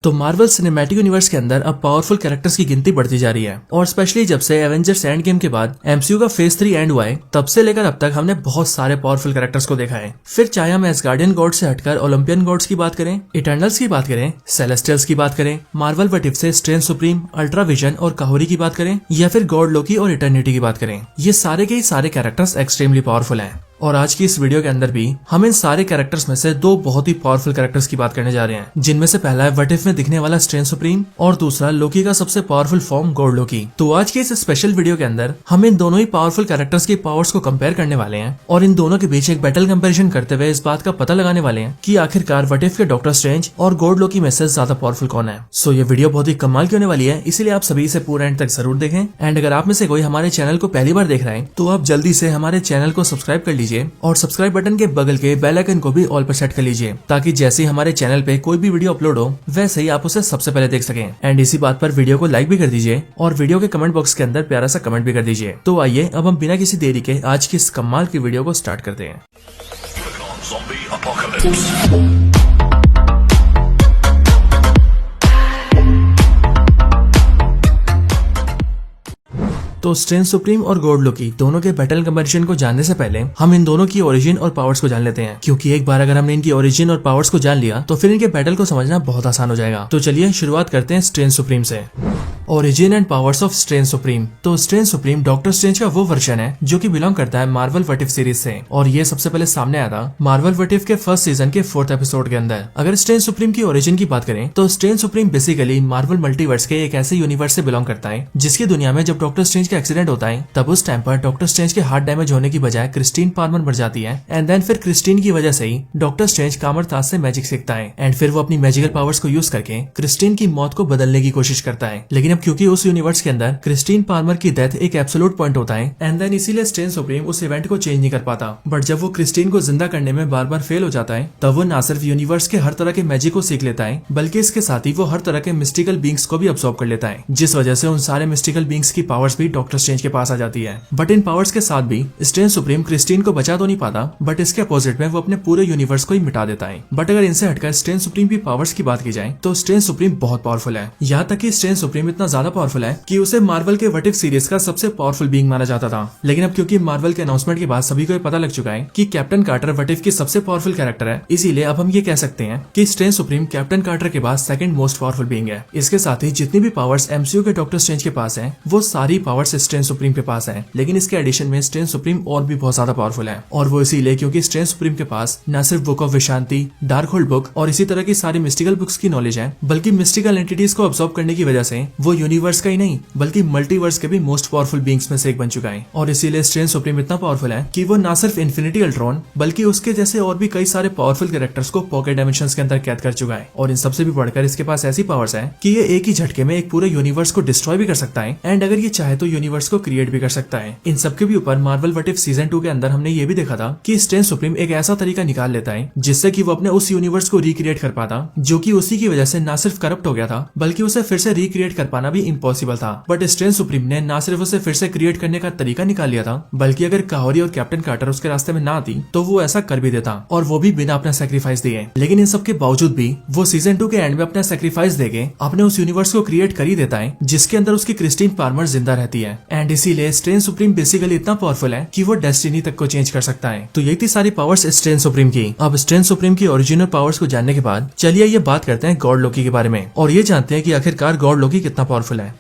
तो Marvel cinematic universe के अंदर अब पावरफुल कैरेक्टर्स की गिनती बढ़ती जा रही है और स्पेशली जब से एवेंजर्स एंड गेम के बाद एमसीयू का फेज 3 एंड हुआ है तब से लेकर अब तक हमने बहुत सारे पावरफुल कैरेक्टर्स को देखा है। फिर चाहे हम एसगार्डियन गॉड से हटकर ओलंपियन गॉड्स की बात करें, इटर्नल्स की बात करें, सेलेस्टियल्स की बात करें, मार्वल व्हाट इफ से स्ट्रेंज सुप्रीम, अल्ट्रा विजन और काहोरी की बात करें या फिर गॉड लोकी और इटर्निटी की बात करें, ये सारे के सारे कैरेक्टर्स एक्सट्रीमली पावरफुल हैं। और आज की इस वीडियो के अंदर भी हम इन सारे कैरेक्टर्स में से दो बहुत ही पावरफुल कैरेक्टर्स की बात करने जा रहे हैं, जिनमें से पहला है व्हाट इफ में दिखने वाला स्ट्रेंज सुप्रीम और दूसरा लोकी का सबसे पावरफुल फॉर्म गॉड लोकी। तो आज के इस स्पेशल वीडियो के अंदर हम इन दोनों ही पावरफुल कैरेक्टर्स की पावर्स को कंपेयर करने वाले हैं और इन दोनों के बीच एक बैटल कंपैरिजन करते हुए इस बात का पता लगाने वाले हैं कि आखिरकार व्हाट इफ के डॉक्टर स्ट्रेंज और गॉड लोकी में से ज्यादा पावरफुल कौन है। सो ये वीडियो बहुत ही कमाल की होने वाली है, इसीलिए आप सभी इसे पूरा एंड तक जरूर देखें। एंड अगर आप में से कोई हमारे चैनल को पहली बार देख रहे हैं तो आप जल्दी से हमारे चैनल को सब्सक्राइब कर लीजिए और सब्सक्राइब बटन के बगल के बेल आइकन को भी ऑल पर सेट कर लीजिए ताकि जैसे ही हमारे चैनल पे कोई भी वीडियो अपलोड हो वैसे ही आप उसे सबसे पहले देख सकें। एंड इसी बात पर वीडियो को लाइक भी कर दीजिए और वीडियो के कमेंट बॉक्स के अंदर प्यारा सा कमेंट भी कर दीजिए। तो आइए अब हम बिना किसी देरी के आज की इस कमाल की वीडियो को स्टार्ट करते हैं। तो स्ट्रेंज सुप्रीम और गॉड लोकी दोनों के बैटल कंपैरिजन को जानने से पहले हम इन दोनों की ओरिजिन और पावर्स को जान लेते हैं, क्योंकि एक बार अगर हमने इनकी ओरिजिन और पावर्स को जान लिया तो फिर इनके बैटल को समझना बहुत आसान हो जाएगा। तो चलिए शुरुआत करते हैं स्ट्रेंज सुप्रीम से। Origin and powers of strange supreme. तो स्ट्रेंज सुप्रीम डॉक्टर स्ट्रेंज का वो वर्जन है जो कि बिलोंग करता है मार्वल व्हाट इफ सीरीज से और ये सबसे पहले सामने आया था मार्वल व्हाट इफ के फर्स्ट सीजन के 4th एपिसोड के अंदर। अगर स्ट्रेंज सुप्रीम की ओरिजिन की बात करें तो strange supreme basically Marvel multiverse के एक ऐसे यूनिवर्स से बिलोंग करता है जिसकी दुनिया में जब डॉक्टर स्ट्रेंज का एक्सीडेंट होता है तब उस टाइम पर डॉक्टर स्ट्रेंज के हार्ट डैमेज होने की बजाय क्रिस्टीन पार्मर मर जाती है एंड देन फिर क्रिस्टीन की वजह से ही डॉक्टर स्ट्रेंज कामर ताज से मैजिक सीखता है एंड फिर वो अपनी मैजिकल पावर्स को यूज करके क्रिस्टीन की मौत को बदलने की कोशिश करता है। लेकिन अब क्योंकि उस यूनिवर्स के अंदर क्रिस्टीन पार्मर की डेथ एक एब्सोल्यूट पॉइंट होता है एंड देन इसीलिए स्ट्रेंज सुप्रीम उस इवेंट को चेंज नहीं कर पाता। बट जब वो क्रिस्टीन को जिंदा करने में बार बार फेल हो जाता है तब वो न सिर्फ यूनिवर्स के हर तरह के मैजिक को सीख लेता है बल्कि इसके साथ ही वो हर तरह के मिस्टिकल बींग्स को भी अब्सॉर्ब कर लेता है, जिस वजह से उन सारे मिस्टिकल बींग्स की पावर्स भी डॉक्टर स्ट्रेंज के पास आ जाती है। बट इन पावर्स के साथ भी स्ट्रेंज सुप्रीम क्रिस्टीन को बचा तो नहीं पाता बट इसके अपोजिट में वो अपने पूरे यूनिवर्स को ही मिटा देता है। बट अगर इनसे हटकर स्ट्रेंज सुप्रीम की पावर्स की बात की जाए तो स्ट्रेंज सुप्रीम बहुत पावरफुल है। यहाँ तक कि स्ट्रेंज सुप्रीम इतना ज्यादा पावरफुल है कि उसे मार्वल के व्हाट इफ सीरीज का सबसे पावरफुल बीइंग माना जाता था। लेकिन अब क्योंकि मार्वल के अनाउंसमेंट के बाद सभी को पता लग चुका है कि कैप्टन कार्टर व्हाट इफ की सबसे पावरफुल कैरेक्टर है, इसीलिए अब हम ये कह सकते हैं कि स्ट्रेंज सुप्रीम कैप्टन कार्टर के बाद सेकंड मोस्ट पावरफुल बीइंग है। इसके साथ ही जितनी भी पावर्स एमसीयू के डॉक्टर स्ट्रेंज के पास है वो सारी पावर्स स्ट्रेंज सुप्रीम के पास है, लेकिन इसके एडिशन में स्ट्रेंज सुप्रीम और भी बहुत ज्यादा पावरफुल है। और वो इसीलिए क्योंकि स्ट्रेंज सुप्रीम के पास न सिर्फ book of विशांति, dark hold book और इसी तरह की सारी मिस्टिकल बुक्स की नॉलेज है, बल्कि मिस्टिकल एंटिटीज को अब्सॉर्ब करने की वजह से वो यूनिवर्स का ही नहीं बल्कि मल्टीवर्स के भी मोस्ट पावरफुल बीइंग्स में से एक बन चुका है। और इसीलिए स्ट्रेंज सुप्रीम इतना पावरफुल है कि वो न सिर्फ इन्फिनिटी अल्ट्रॉन बल्कि उसके जैसे और भी कई सारे पावरफुल कैरेक्टर्स को पॉकेट डायमेंशंस के अंदर कैद कर चुका है। और इन सबसे भी बढ़कर इसके पास ऐसी पावर्स है कि ये एक ही झटके में एक पूरे यूनिवर्स को डिस्ट्रॉय भी कर सकता है एंड अगर ये चाहे तो यूनिवर्स को क्रिएट भी कर सकता है। इन सबके भी ऊपर मार्वल व्हाट इफ सीजन 2 के अंदर हमने ये भी देखा था कि स्ट्रेंज सुप्रीम एक ऐसा तरीका निकाल लेता है जिससे कि वो अपने उस यूनिवर्स को रिक्रिएट कर पाता जो कि उसी की वजह से न सिर्फ करप्ट हो गया था बल्कि उसे फिर से रिक्रिएट कर पाना भी इम्पॉसिबल था। बट स्ट्रेंज सुप्रीम ने न सिर्फ उसे फिर से क्रिएट करने का तरीका निकाल लिया था बल्कि अगर काहोरी और कैप्टन कार्टर उसके रास्ते में ना आती तो वो ऐसा कर भी देता, और वो भी बिना अपना सेक्रीफाइस दिए। लेकिन इन सब के बावजूद भी वो सीजन 2 के एंड में अपना सेक्रीफाइस देके अपने उस यूनिवर्स को क्रिएट कर ही देता है जिसके अंदर उसकी क्रिस्टीन पार्मर जिंदा रहती है। एंड इसीलिए स्ट्रेंज सुप्रीम बेसिकली इतना पावरफुल है कि वो डेस्टिनी तक को चेंज कर सकता है। तो ये थी सारी पावर्स स्ट्रेंज सुप्रीम की। अब स्ट्रेंज सुप्रीम की ओरिजिनल पावर्स को जानने के बाद चलिए ये बात करते हैं गॉड लोकी के बारे में और ये जानते हैं कि आखिरकार गॉड लोकी कितना पावरफुल है।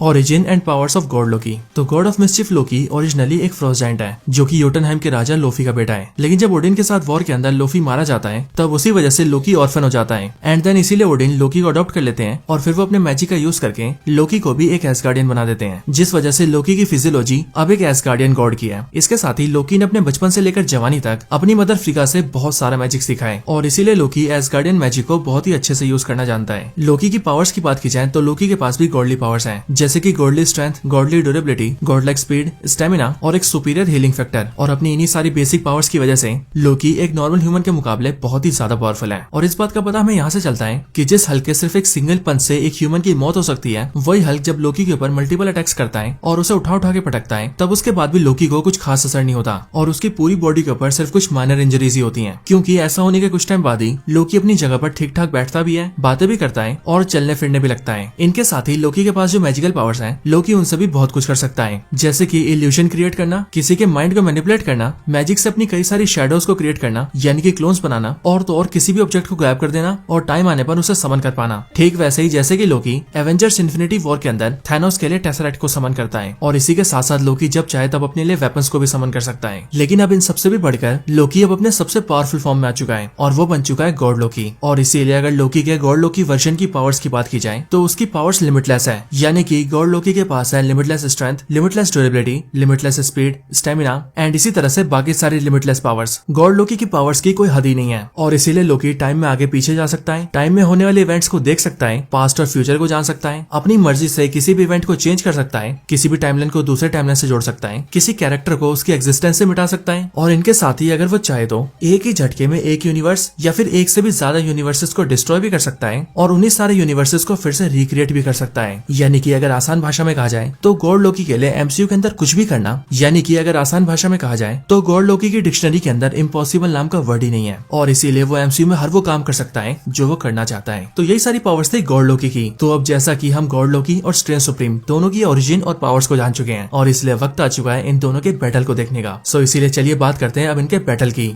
Origin and powers of god Loki. तो god of mischief Loki originally एक फ्रोस्ट जायंट है जो कि योटनहाइम के राजा लोफी का बेटा है। लेकिन जब ओडिन के साथ वॉर के अंदर लोफी मारा जाता है तब उसी वजह से लोकी ऑर्फन हो जाता है एंड देन इसीलिए ओडिन लोकी को अडॉप्ट कर लेते हैं और फिर वो अपने मैजिक का यूज करके लोकी को भी एक एसगार्डियन बना देते हैं, जिस वजह से लोकी की फिजियोलॉजी अब एक एसगार्डियन गॉड की है। इसके साथ ही लोकी ने अपने बचपन से लेकर जवानी तक अपनी मदर फ्रीका से बहुत सारा मैजिक सीखा है और इसीलिए लोकी एसगार्डियन मैजिक को बहुत ही अच्छे से यूज करना जानता है। लोकी की पावर्स की बात की जाए तो लोकी के पास भी गॉडली पावर्स हैं, जैसे कि godly strength, godly durability, God like speed, stamina और एक सुपीरियर हीलिंग फैक्टर। और अपनी इन्हीं सारी बेसिक पावर्स की वजह से लोकी एक नॉर्मल ह्यूमन के मुकाबले बहुत ही ज्यादा पावरफुल है। और इस बात का पता हमें यहाँ से चलता है कि जिस हल्क के सिर्फ एक सिंगल पंच से एक ह्यूमन की मौत हो सकती है, वही हल्क जब लोकी के ऊपर मल्टीपल अटैक्स करता है और उसे उठा उठा के पटकता है, तब उसके बाद भी लोकी को कुछ खास असर नहीं होता और उसकी पूरी बॉडी के ऊपर सिर्फ कुछ माइनर इंजरीज ही होती हैं। क्योंकि ऐसा होने के कुछ टाइम बाद ही लोकी अपनी जगह पर ठीक ठाक बैठता भी है, बातें भी करता है और चलने फिरने भी लगता है। इनके साथ ही लोकी के पास जो मैजिकल पावर्स हैं, लोकी उनसे भी बहुत कुछ कर सकता है, जैसे कि इल्यूशन क्रिएट करना, किसी के माइंड को मैनिपुलेट करना, मैजिक से अपनी कई सारी शैडोज को क्रिएट करना यानी कि क्लोन्स बनाना, और तो और किसी भी ऑब्जेक्ट को ग्रैब कर देना और टाइम आने पर उसे समन कर पाना। ठीक वैसे ही जैसे कि लोकी एवेंजर्स इन्फिनिटी वॉर के अंदर थैनोस के लिए टेसरेक्ट को समन करता है, और इसी के साथ साथ लोकी जब चाहे तब अपने लिए वेपन्स को भी समन कर सकता है। लेकिन अब इन सबसे भी बढ़कर लोकी अब अपने सबसे पावरफुल फॉर्म में आ चुका है और वो बन चुका है गॉड लोकी। और इसीलिए अगर लोकी के गॉड लोकी वर्जन की पावर्स की बात की जाए तो उसकी पावर्स लिमिटलेस है, यानी कि गॉड लोकी के पास है limitless strength, limitless durability, limitless speed, stamina and इसी तरह से बाकी सारी लिमिटलेस पावर्स। गॉड लोकी की पावर्स की कोई हद ही नहीं है और इसीलिए लोकी टाइम में आगे पीछे जा सकता है, टाइम में होने वाले इवेंट्स को देख सकता है, पास्ट और फ्यूचर को जान सकता है, अपनी मर्जी से किसी भी इवेंट को चेंज कर सकता है, किसी भी टाइमलाइन को दूसरे टाइमलाइन से जोड़ सकता है, किसी कैरेक्टर को उसकी एग्जिस्टेंस से मिटा सकता है, और इनके साथ ही अगर वो चाहे तो एक ही झटके में एक यूनिवर्स या फिर एक से भी ज्यादा यूनिवर्सेस को डिस्ट्रॉय भी कर सकता है और उन्हीं सारे यूनिवर्सेस को फिर से रिक्रिएट भी कर सकता है। यानी कि अगर आसान भाषा में कहा जाए तो गॉड लोकी के लिए एमसीयू के अंदर कुछ भी करना, यानी कि अगर आसान भाषा में कहा जाए तो गॉड लोकी की डिक्शनरी के अंदर इम्पॉसिबल नाम का वर्ड ही नहीं है, और इसीलिए वो एमसीयू में हर वो काम कर सकता है जो वो करना चाहता है। तो यही सारी पावर्स थी गॉड लोकी की। तो अब जैसा कि हम गॉड लोकी और स्ट्रेंथ सुप्रीम दोनों की ओरिजिन और पावर्स को जान चुके हैं और इसलिए वक्त आ चुका है इन दोनों के बैटल को देखने का। सो इसीलिए चलिए बात करते हैं अब इनके बैटल की।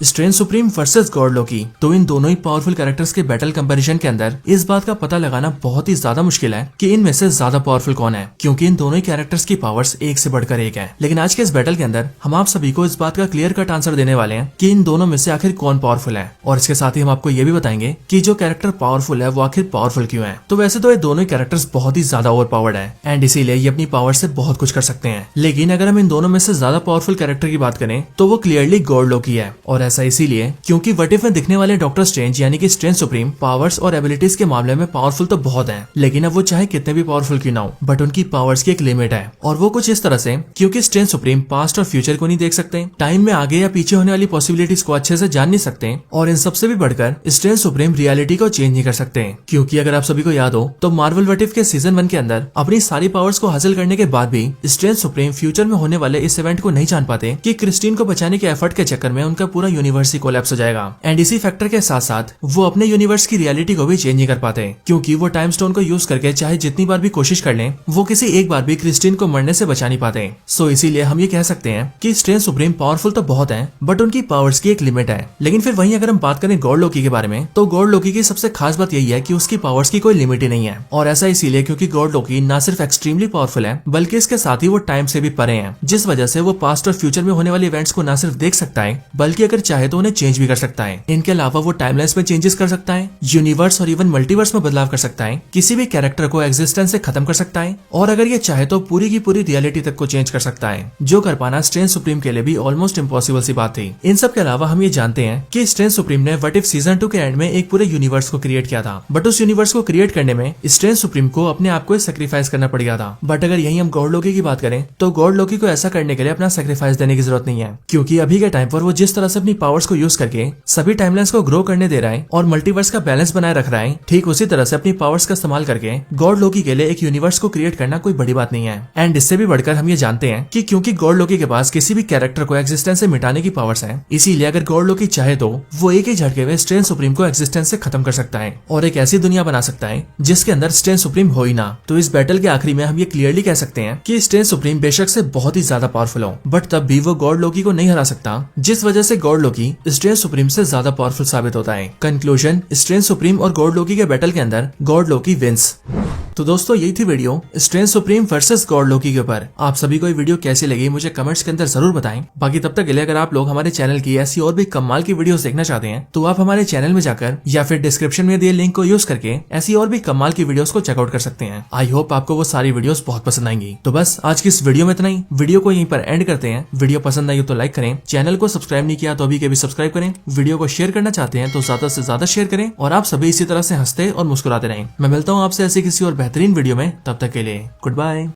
Strength supreme versus god Loki. तो इन दोनों ही पावरफुल कैरेक्टर्स के बैटल कंपैरिजन के अंदर इस बात का पता लगाना बहुत ही ज्यादा मुश्किल है कि इनमें से ज्यादा पावरफुल कौन है, क्योंकि इन दोनों ही कैरेक्टर्स की पावर्स एक से बढ़कर एक है। लेकिन आज के इस बैटल के अंदर हम आप सभी को इस बात का क्लियर कट आंसर देने वाले हैं कि इन दोनों में से आखिर कौन पावरफुल है, और इसके साथ ही हम आपको ये भी बताएंगे कि जो कैरेक्टर पावरफुल है वो आखिर पावरफुल क्यों है। तो वैसे तो ये दोनों ही कैरेक्टर्स बहुत ही ज्यादा ओवर पावर्ड है एंड इसीलिए ये अपनी पावर से बहुत कुछ कर सकते हैं। लेकिन अगर हम इन दोनों में से ज्यादा पावरफुल कैरेक्टर की बात करें तो वो क्लियरली गॉड लोकी है, और ऐसा इसीलिए क्योंकि व्हाट इफ में दिखने वाले डॉक्टर स्ट्रेंज यानी कि स्ट्रेंथ सुप्रीम पावर्स और एबिलिटीज के मामले में पावरफुल तो बहुत हैं, लेकिन अब वो चाहे कितने भी पावरफुल क्यों ना हो, बट उनकी पावर्स की एक लिमिट है। और वो कुछ इस तरह से क्योंकि स्ट्रेंथ सुप्रीम पास्ट और फ्यूचर को नहीं देख सकते, टाइम में आगे या पीछे होने वाली पॉसिबिलिटीज को अच्छे से जान नहीं सकते, और इन सबसे भी बढ़कर स्ट्रेंथ सुप्रीम रियलिटी को चेंज नहीं कर सकते। क्योंकि अगर आप सभी को याद हो तो मार्वल व्हाट इफ के सीजन 1 के अंदर अपनी सारी पावर्स को हासिल करने के बाद भी स्ट्रेंथ सुप्रीम फ्यूचर में होने वाले इस इवेंट को नहीं जान पाते कि क्रिस्टीन को बचाने के एफर्ट के चक्कर में उनका पूरा यूनिवर्स ही कोलैप्स हो जाएगा। एंड इसी फैक्टर के साथ साथ वो अपने यूनिवर्स की रियलिटी को भी चेंज नहीं कर पाते, क्योंकि वो टाइम स्टोन को यूज करके चाहे जितनी बार भी कोशिश कर लें वो किसी एक बार भी क्रिस्टीन को मरने से बचा नहीं पाते। सो इसीलिए हम ये कह सकते हैं कि स्ट्रेंथ सुप्रीम पावरफुल तो बहुत है, बट उनकी पावर्स की एक लिमिट है। लेकिन फिर वहीं अगर हम बात करें गॉड लोकी के बारे में तो गॉड लोकी की सबसे खास बात यही है कि उसकी पावर्स की कोई लिमिट ही नहीं है, और ऐसा इसीलिए क्योंकि गॉड लोकी ना सिर्फ एक्सट्रीमली पावरफुल है बल्कि इसके साथ ही वो टाइम से भी परे हैं, जिस वजह से वो पास्ट और फ्यूचर में होने वाले इवेंट्स को ना सिर्फ देख सकता है बल्कि अगर चाहे तो उन्हें चेंज भी कर सकता है। इनके अलावा वो टाइमलाइंस में चेंजेस कर सकता है, यूनिवर्स और इवन मल्टीवर्स में बदलाव कर सकता है, किसी भी कैरेक्टर को एग्जिस्टेंस से खत्म कर सकता है, और अगर ये चाहे तो पूरी की पूरी रियलिटी तक को चेंज कर सकता है, जो कर पाना स्ट्रेंथ सुप्रीम के लिए भी ऑलमोस्ट इम्पॉसिबल सी बात थी। इन सब के अलावा हम ये जानते हैं कि स्ट्रेंथ सुप्रीम ने व्हाट इफ सीजन 2 के एंड में एक पूरे यूनिवर्स को क्रिएट किया था, बट उस यूनिवर्स को क्रिएट करने में स्ट्रेंथ सुप्रीम को अपने आप को सैक्रिफाइस करना पड़ गया था। बट अगर यही हम गॉड लोकी की बात करें तो गॉड लोकी को ऐसा करने के लिए अपना सैक्रिफाइस देने की जरूरत नहीं है, क्योंकि अभी के टाइम पर वो जिस तरह से अपनी पावर्स को यूज करके सभी टाइमलाइंस को ग्रो करने दे रहा है और मल्टीवर्स का बैलेंस बनाए रख रहा है, ठीक उसी तरह से अपनी पावर्स का इस्तेमाल करके गॉड लोकी के लिए एक यूनिवर्स को क्रिएट करना कोई बड़ी बात नहीं है। एंड इससे भी बढ़कर हम ये जानते हैं कि क्योंकि गॉड लोकी के पास किसी भी कैरेक्टर को एग्जिस्टेंस से मिटाने की पावर्स है, इसीलिए अगर गॉड लोकी चाहे तो वो एक ही झटके में स्ट्रेंथ सुप्रीम को एग्जिस्टेंस से खत्म कर सकता है और एक ऐसी दुनिया बना सकता है जिसके अंदर स्ट्रेंथ सुप्रीम हो ही ना। तो इस बैटल के आखिरी में हम ये क्लियरली कह सकते हैं कि स्ट्रेंथ सुप्रीम बेशक से बहुत ही ज्यादा पावरफुल हो, बट तब भी वो गॉड लोकी को नहीं हरा सकता, जिस वजह से गॉड लोकी स्ट्रेंथ सुप्रीम से ज्यादा पावरफुल साबित होता है। कंक्लूजन, स्ट्रेंथ सुप्रीम और गॉड लोकी के बैटल के अंदर गॉड लोकी विंस। तो दोस्तों यही थी video strength supreme versus god Loki के ऊपर। आप सभी को ये वीडियो कैसी लगी मुझे कमेंट्स के अंदर जरूर बताएं। बाकी तब तक के लिए अगर आप लोग हमारे चैनल की ऐसी और भी कमाल की वीडियोस देखना चाहते हैं तो आप हमारे चैनल में जाकर या फिर डिस्क्रिप्शन में दिए लिंक को यूज करके ऐसी और भी कमाल की वीडियोस को चेकआउट कर सकते हैं। आई होप आपको वो सारी वीडियोस बहुत पसंद आएंगी। तो बस आज की इस वीडियो में इतना ही। वीडियो को यहीं पर एंड करते हैं। वीडियो पसंद आई हो तो लाइक करें, चैनल को सब्सक्राइब नहीं किया तो अभी के भी सब्सक्राइब करें, वीडियो को शेयर करना चाहते हैं तो ज्यादा से ज्यादा शेयर करें, और आप सभी इसी तरह से हंसते और मुस्कुराते रहें। मैं मिलता हूँ आपसे ऐसी किसी और बेहतरीन वीडियो में। तब तक के लिए गुड बाय।